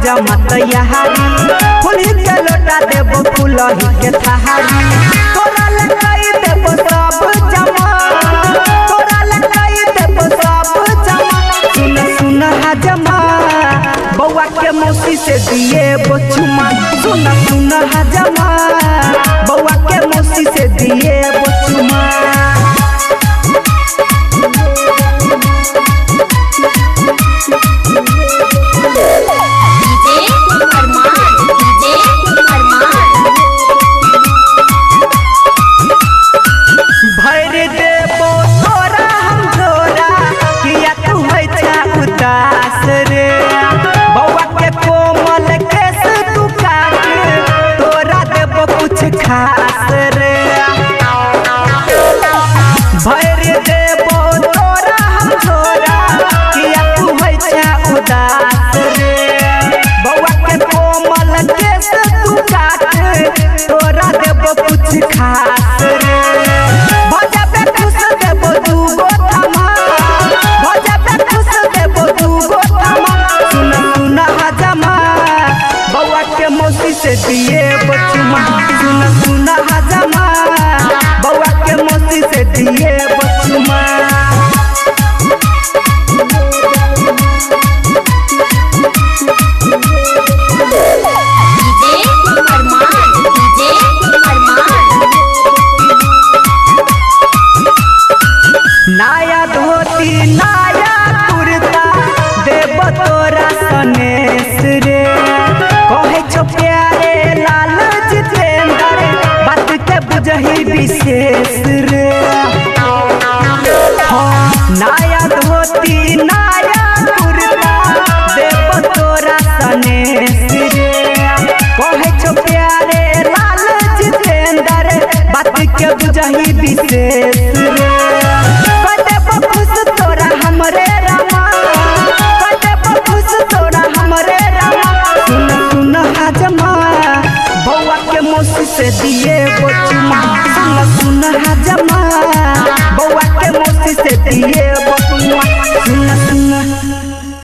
हजमा तैयारी फुलही के लोटा देबो फुलही के थारी तोरा लगाई देबो सब जमा तोरा लगाई देबो सब जमा सुन सुन हजमा बउआ के मौसी से दिए बचुमा सुन सुन हजमा बउआ के मौसी से दिए बचुमा भर देबो तोरा हम तोरा किया तू है छा उदास रे बउआ के कोमल केस तू काट तोरा देबो कुछ खास रे भर देबो तोरा हम तोरा किया तू है छा उदास रे बउआ के कोमल केस तू काट तोरा देबो कुछ खास रे से दिए बचुमा सुन सुन हजमा बउआ के मौसी से दिए बचुमा नया धोती नया कुर्ता देव तोरा सनेस रे कहे छो प्यारे लाल जितेंद्र बात के बुझही विशेष रे नया धोती नया कुर्ता देव तोरा सनेस रे कहे छो प्यारे लाल जितेंद्र बात के बुझही विशेष रे तोरा हमरे रामा खुश तोरा हमरे रामा सुन सुन हजमा बउआ के मौसी से दिए बचुमा सुन सुन हजमा बउआ के मौसी से दिए